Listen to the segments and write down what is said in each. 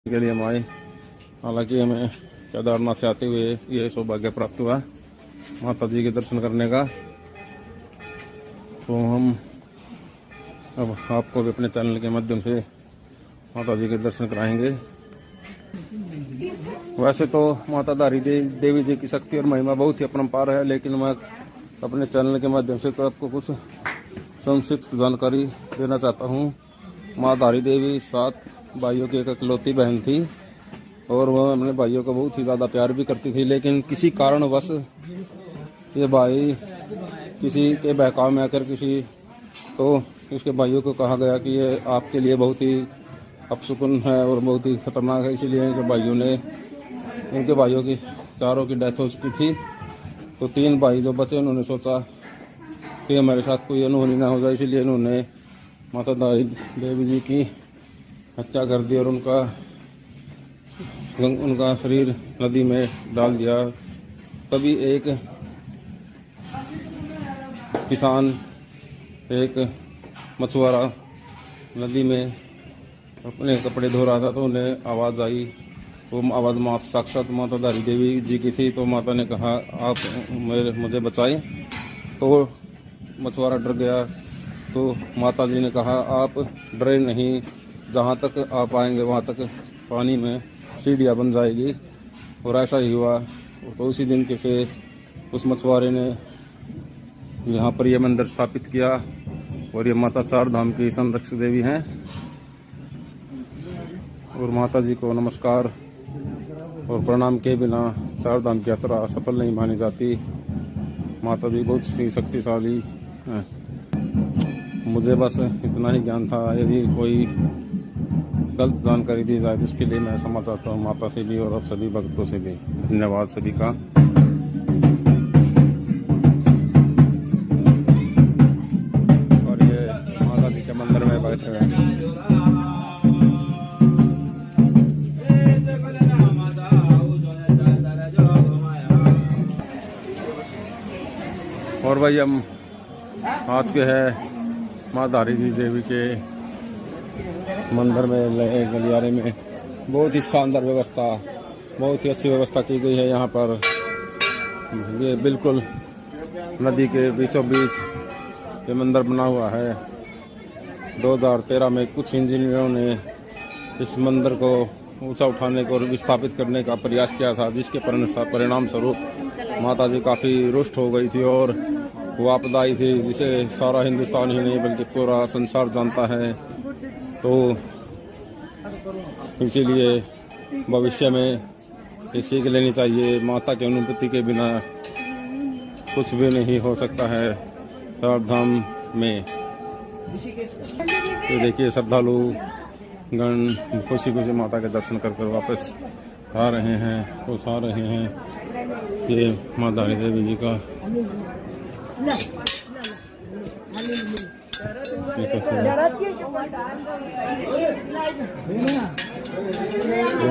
के लिए हम आए। हालांकि हमें केदारनाथ से आते हुए ये सौभाग्य प्राप्त हुआ माता जी के दर्शन करने का। तो हम अब आपको भी अपने चैनल के माध्यम से माता जी के दर्शन कराएंगे। वैसे तो माता धारी देवी जी की शक्ति और महिमा बहुत ही अपरंपार है, लेकिन मैं अपने चैनल के माध्यम से तो आपको कुछ संक्षिप्त जानकारी देना चाहता हूँ। माँ धारी देवी 7 भाइयों की एक इकलौती बहन थी और वह अपने भाइयों को बहुत ही ज़्यादा प्यार भी करती थी, लेकिन किसी कारणवश ये भाई किसी के बहकाव में आकर तो इसके भाइयों को कहा गया कि ये आपके लिए बहुत ही अपशकुन है और बहुत ही खतरनाक है, इसीलिए इनके भाइयों की चारों की डेथ हो चुकी थी। तो 3 भाई जो बचे उन्होंने सोचा कि हमारे साथ कोई अनहोनी ना हो जाए, इसलिए इन्होंने माता धारी देवी जी की हत्या कर दी और उनका शरीर नदी में डाल दिया। तभी एक किसान, एक मछुआरा नदी में अपने कपड़े धो रहा था तो उन्हें आवाज़ आई। वो आवाज़ साक्षात माता धारी देवी जी की थी। तो माता ने कहा आप मुझे बचाएं। तो मछुआरा डर गया। तो माता जी ने कहा आप डरे नहीं, जहाँ तक आप आएंगे वहाँ तक पानी में सीढ़ियाँ बन जाएगी। और ऐसा ही हुआ। तो उसी दिन के से उस मछुआरे ने यहाँ पर यह मंदिर स्थापित किया और ये माता 4 धाम की संरक्षक देवी हैं। और माता जी को नमस्कार और प्रणाम के बिना 4 धाम की यात्रा सफल नहीं मानी जाती। माता जी बहुत ही शक्तिशाली हैं। मुझे बस इतना ही ज्ञान था। यदि कोई गलत जानकारी दी जाए तो उसके लिए मैं क्षमा चाहता हूँ माता से भी और अब सभी भक्तों से भी। धन्यवाद सभी का। और ये माता जी के मंदिर में बैठे हुए हैं। और भाई हम आज के है माँ धारी देवी के मंदिर में गलियारे में। बहुत ही शानदार व्यवस्था, बहुत ही अच्छी व्यवस्था की गई है यहाँ पर। ये बिल्कुल नदी के बीचों बीच ये मंदिर बना हुआ है। 2013 में कुछ इंजीनियरों ने इस मंदिर को ऊंचा उठाने को और विस्थापित करने का प्रयास किया था, जिसके परिणाम स्वरूप माता जी काफ़ी रुष्ट हो गई थी और वो आपदा आई थी, जिसे सारा हिंदुस्तान ही नहीं बल्कि पूरा संसार जानता है। तो इसीलिए भविष्य में ये सीख लेनी चाहिए, माता की अनुमति के बिना कुछ भी नहीं हो सकता है 4 धाम में। तो देखिए श्रद्धालु गण खुशी खुशी माता के दर्शन कर वापस आ रहे हैं, खुश आ रहे हैं। ये माँ धारी देवी जी का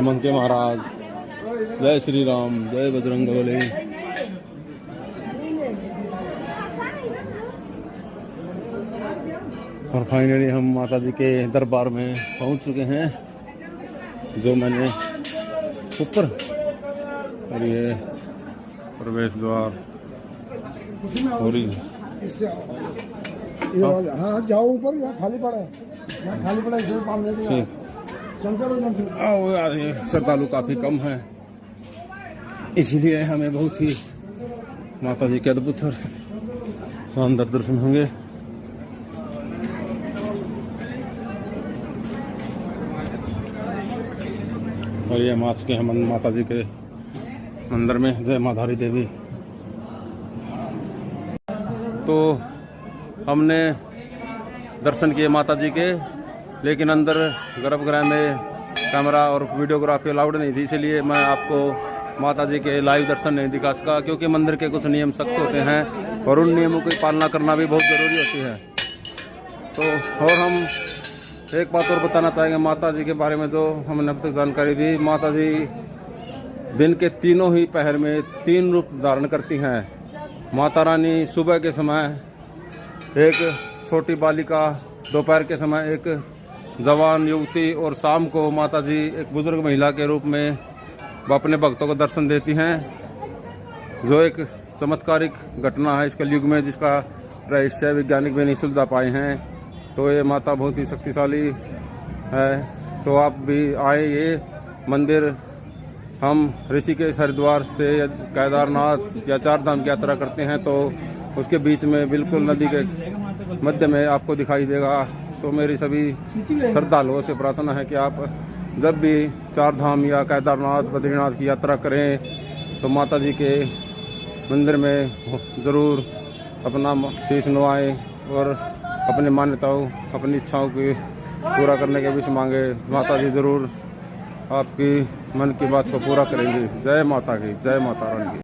मंके महाराज, जय श्री राम, जय बजरंगबली। और फाइनली हम माता जी के दरबार में पहुंच चुके हैं, जो मैंने ऊपर। और ये प्रवेश द्वार और हाँ जाओ ऊपर, यहाँ खाली पड़ा है, यहाँ खाली पड़ा है। श्रद्धालु काफ़ी कम है, इसलिए हमें बहुत ही माता जी के अद्भुत और शानदार दर्शन होंगे। और ये मार्च के हम माता जी के मंदिर में। जय माँ धारी देवी। तो हमने दर्शन किए माता जी के, लेकिन अंदर गर्भगृह में कैमरा और वीडियोग्राफी अलाउड नहीं थी, इसलिए मैं आपको माता जी के लाइव दर्शन नहीं दिखा सका, क्योंकि मंदिर के कुछ नियम सख्त होते हैं और उन नियमों की पालना करना भी बहुत ज़रूरी होती है। तो और हम एक बात और बताना चाहेंगे माता जी के बारे में, जो हमने अब तक जानकारी दी। माता जी दिन के तीनों ही पहर में 3 रूप धारण करती हैं। माता रानी सुबह के समय एक छोटी बालिका, दोपहर के समय एक जवान युवती और शाम को माता जी एक बुजुर्ग महिला के रूप में वो अपने भक्तों को दर्शन देती हैं, जो एक चमत्कारिक घटना है इस कलयुग में, जिसका रहस्य वैज्ञानिक भी नहीं सुलझा पाए हैं। तो ये माता बहुत ही शक्तिशाली है। तो आप भी आए। ये मंदिर हम ऋषिकेश हरिद्वार से केदारनाथ या चार धाम की यात्रा करते हैं तो उसके बीच में बिल्कुल नदी के मध्य में आपको दिखाई देगा। तो मेरी सभी श्रद्धालुओं से प्रार्थना है कि आप जब भी चार धाम या केदारनाथ बद्रीनाथ की यात्रा करें तो माता जी के मंदिर में ज़रूर अपना शीश नवाएं और अपनी मान्यताओं अपनी इच्छाओं की पूरा करने के विश मांगे। माता जी ज़रूर आपकी मन की बात को पूरा करेंगी। जय माता की, जय माता रानी की।